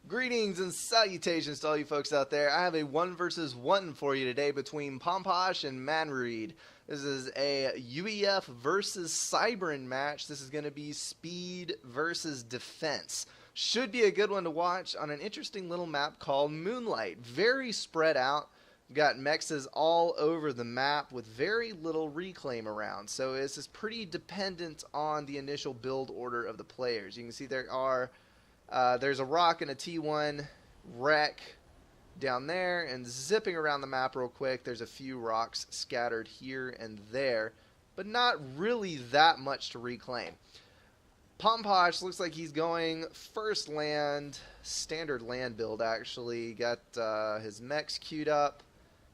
Greetings and salutations to all you folks out there. I have a 1 versus 1 for you today between Pomposh and Manreed. This is a UEF versus Cybern match. This is going to be speed versus defense. Should be a good one to watch on an interesting little map called Moonlight. Very spread out. Got mexes all over the map with very little reclaim around. So this is pretty dependent on the initial build order of the players. You can see there's a rock and a T1 wreck down there, and zipping around the map real quick, there's a few rocks scattered here and there, but not really that much to reclaim. Pomposh looks like he's going first land, standard land build actually. Got his mechs queued up,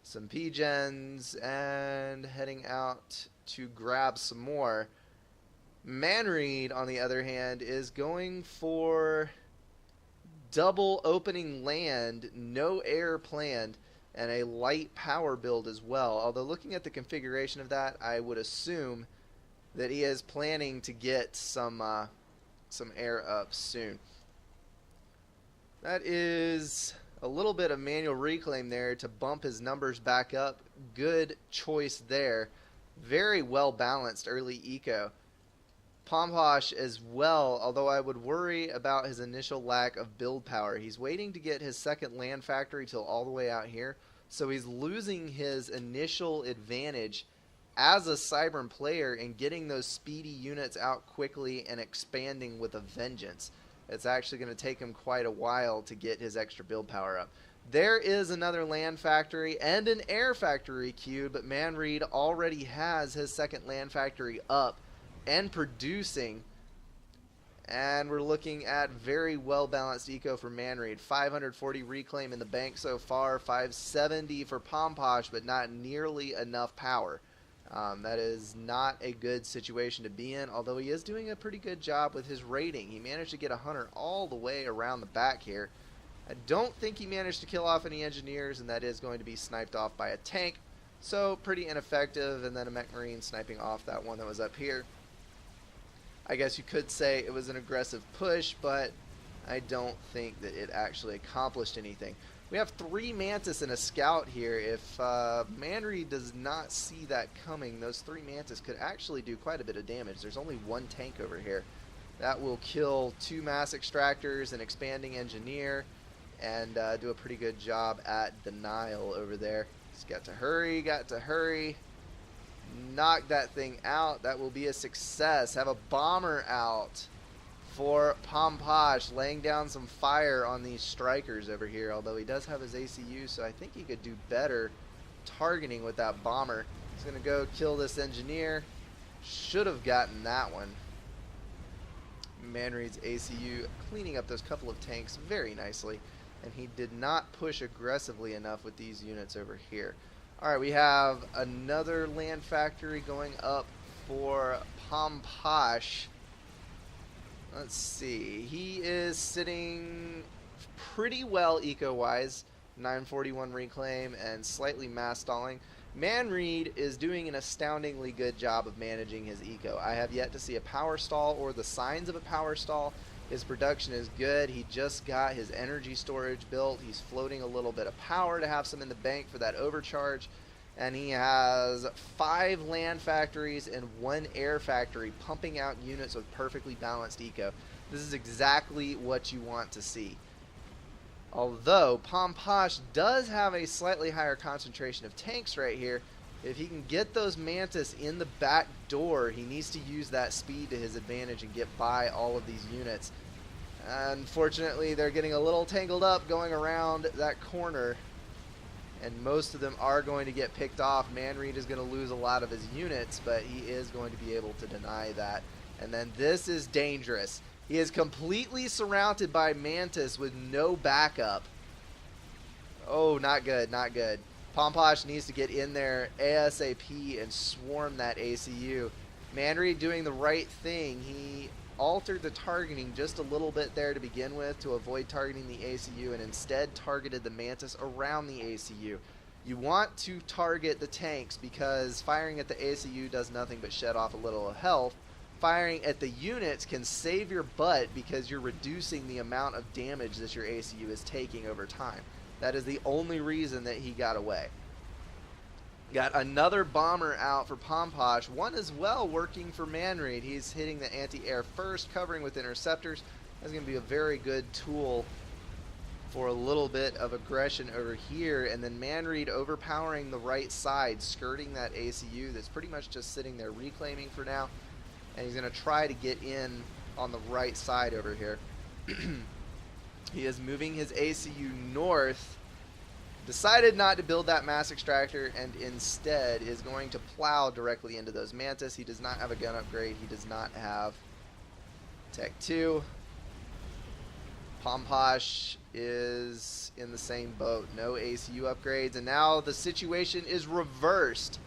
some P-gens, and heading out to grab some more. Manreed, on the other hand, is going for double opening land, no air planned, and a light power build as well. Although looking at the configuration of that, I would assume that he is planning to get some air up soon. That is a little bit of manual reclaim there to bump his numbers back up. Good choice there. Very well balanced early eco. Pomposh as well, although I would worry about his initial lack of build power. He's waiting to get his second land factory till all the way out here, so he's losing his initial advantage as a Cybern player in getting those speedy units out quickly and expanding with a vengeance. It's actually going to take him quite a while to get his extra build power up. There is another land factory and an air factory queued, but Manreed already has his second land factory up and producing, and we're looking at very well balanced eco for Manreed. 540 reclaim in the bank so far, 570 for Pomposh, but not nearly enough power. That is not a good situation to be in, although he is doing a pretty good job with his raiding. He managed to get a hunter all the way around the back here. I don't think he managed to kill off any engineers, and that is going to be sniped off by a tank, so pretty ineffective. And then a mech marine sniping off that one that was up here. I guess you could say it was an aggressive push, but I don't think that it actually accomplished anything. We have 3 Mantis and a Scout here. If Manreed does not see that coming, those 3 Mantis could actually do quite a bit of damage. There's only 1 tank over here. That will kill 2 mass extractors, an expanding engineer, and do a pretty good job at denial over there. He's got to hurry. Knock that thing out. That will be a success. Have a bomber out for Pomposh, laying down some fire on these strikers over here, although he does have his ACU, so I think he could do better targeting with that bomber. He's going to go kill this engineer. Should have gotten that one. Manreed's ACU cleaning up those couple of tanks very nicely, and he did not push aggressively enough with these units over here. Alright, we have another land factory going up for Pomposh. Let's see. He is sitting pretty well eco-wise. 941 reclaim and slightly mass stalling. Manreed is doing an astoundingly good job of managing his eco. I have yet to see a power stall or the signs of a power stall. His production is good. He just got his energy storage built. He's floating a little bit of power to have some in the bank for that overcharge. And he has 5 land factories and 1 air factory pumping out units with perfectly balanced eco. This is exactly what you want to see. Although Pomposh does have a slightly higher concentration of tanks right here, if he can get those Mantis in the back door, he needs to use that speed to his advantage and get by all of these units. Unfortunately, they're getting a little tangled up going around that corner, and most of them are going to get picked off. Manreed is going to lose a lot of his units, but he is going to be able to deny that. And then this is dangerous. He is completely surrounded by Mantis with no backup. Oh, not good, not good. Pomposh needs to get in there ASAP and swarm that ACU. Manreed doing the right thing. He altered the targeting just a little bit there to begin with to avoid targeting the ACU, and instead targeted the Mantis around the ACU. You want to target the tanks because firing at the ACU does nothing but shed off a little health. firing at the units can save your butt because you're reducing the amount of damage that your ACU is taking over time. That is the only reason that he got away. Got another bomber out for Pomposh. One as well working for Manreed. He's hitting the anti-air first, covering with interceptors. That's going to be a very good tool for a little bit of aggression over here. And then Manreed overpowering the right side, skirting that ACU that's pretty much just sitting there reclaiming for now. And he's going to try to get in on the right side over here. He is moving his ACU north. Decided not to build that mass extractor and instead is going to plow directly into those Mantis. He does not have a gun upgrade. He does not have Tech 2. Pomposh is in the same boat. No ACU upgrades. And now the situation is reversed.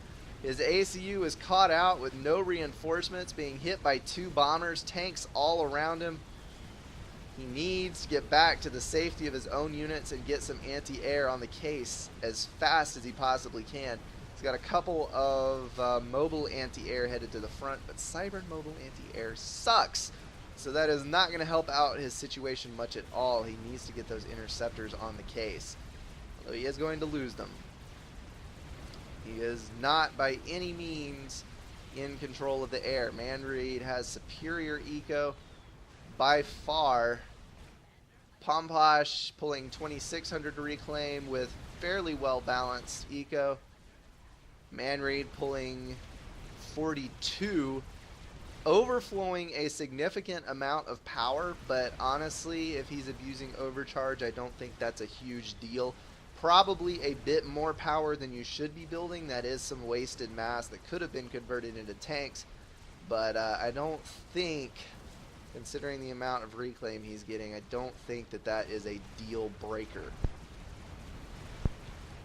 His ACU is caught out with no reinforcements, being hit by 2 bombers, tanks all around him. He needs to get back to the safety of his own units and get some anti-air on the case as fast as he possibly can. He's got a couple of mobile anti-air headed to the front, but Cybern mobile anti-air sucks. So that is not going to help out his situation much at all. He needs to get those interceptors on the case, although he is going to lose them. He is not by any means in control of the air. Manreed has superior eco by far. Pomposh pulling 2600 to reclaim with fairly well balanced eco. Manreed pulling 42, overflowing a significant amount of power, but honestly, if he's abusing overcharge, I don't think that's a huge deal. Probably a bit more power than you should be building. That is some wasted mass that could have been converted into tanks, but I don't think, considering the amount of reclaim he's getting, I don't think that that is a deal breaker.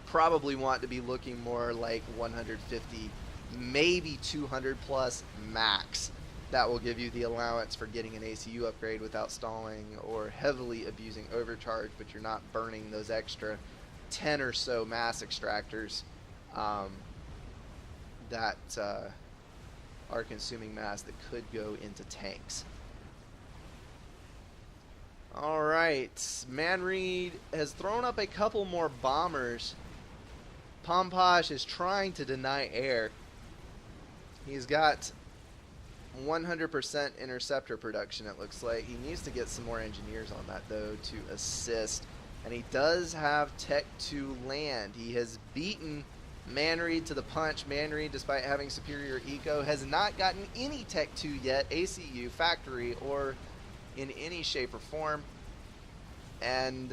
Probably want to be looking more like 150, maybe 200 plus max. That will give you the allowance for getting an ACU upgrade without stalling or heavily abusing overcharge, but you're not burning those extra 10 or so mass extractors that are consuming mass that could go into tanks. Alright, Manreed has thrown up a couple more bombers. Pomposh is trying to deny air. He's got 100% interceptor production, it looks like. He needs to get some more engineers on that, though, to assist. And he does have Tech 2 land. He has beaten Manreed to the punch. Manreed, despite having superior eco, has not gotten any Tech 2 yet, ACU, factory, or in any shape or form. And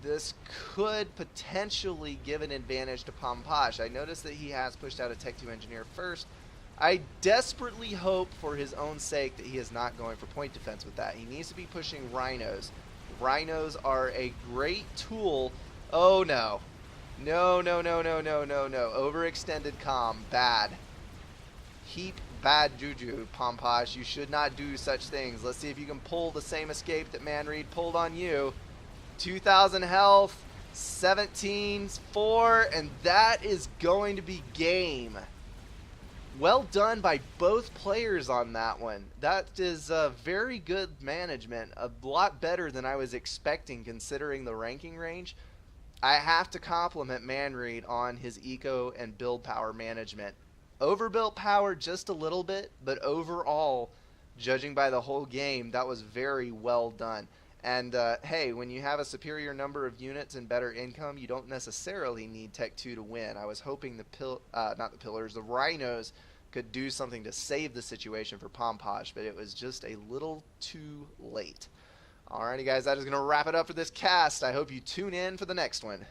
this could potentially give an advantage to Pomposh. I noticed that he has pushed out a Tech 2 engineer first. I desperately hope for his own sake that he is not going for point defense with that. He needs to be pushing rhinos. Rhinos are a great tool. Oh no. No, no, no, no, no, no, no. Overextended comm. Bad. Heap bad juju, Pomposh. You should not do such things. Let's see if you can pull the same escape that Manreed pulled on you. 2,000 health, 17-4, and that is going to be game. Well done by both players on that one. That is very good management. A lot better than I was expecting considering the ranking range. I have to compliment Manreed on his eco and build power management. Overbuilt power just a little bit, but overall, judging by the whole game, that was very well done. And hey, when you have a superior number of units and better income, you don't necessarily need Tech 2 to win. I was hoping the Rhinos could do something to save the situation for Pomposh, but it was just a little too late. Alrighty guys, that is going to wrap it up for this cast. I hope you tune in for the next one.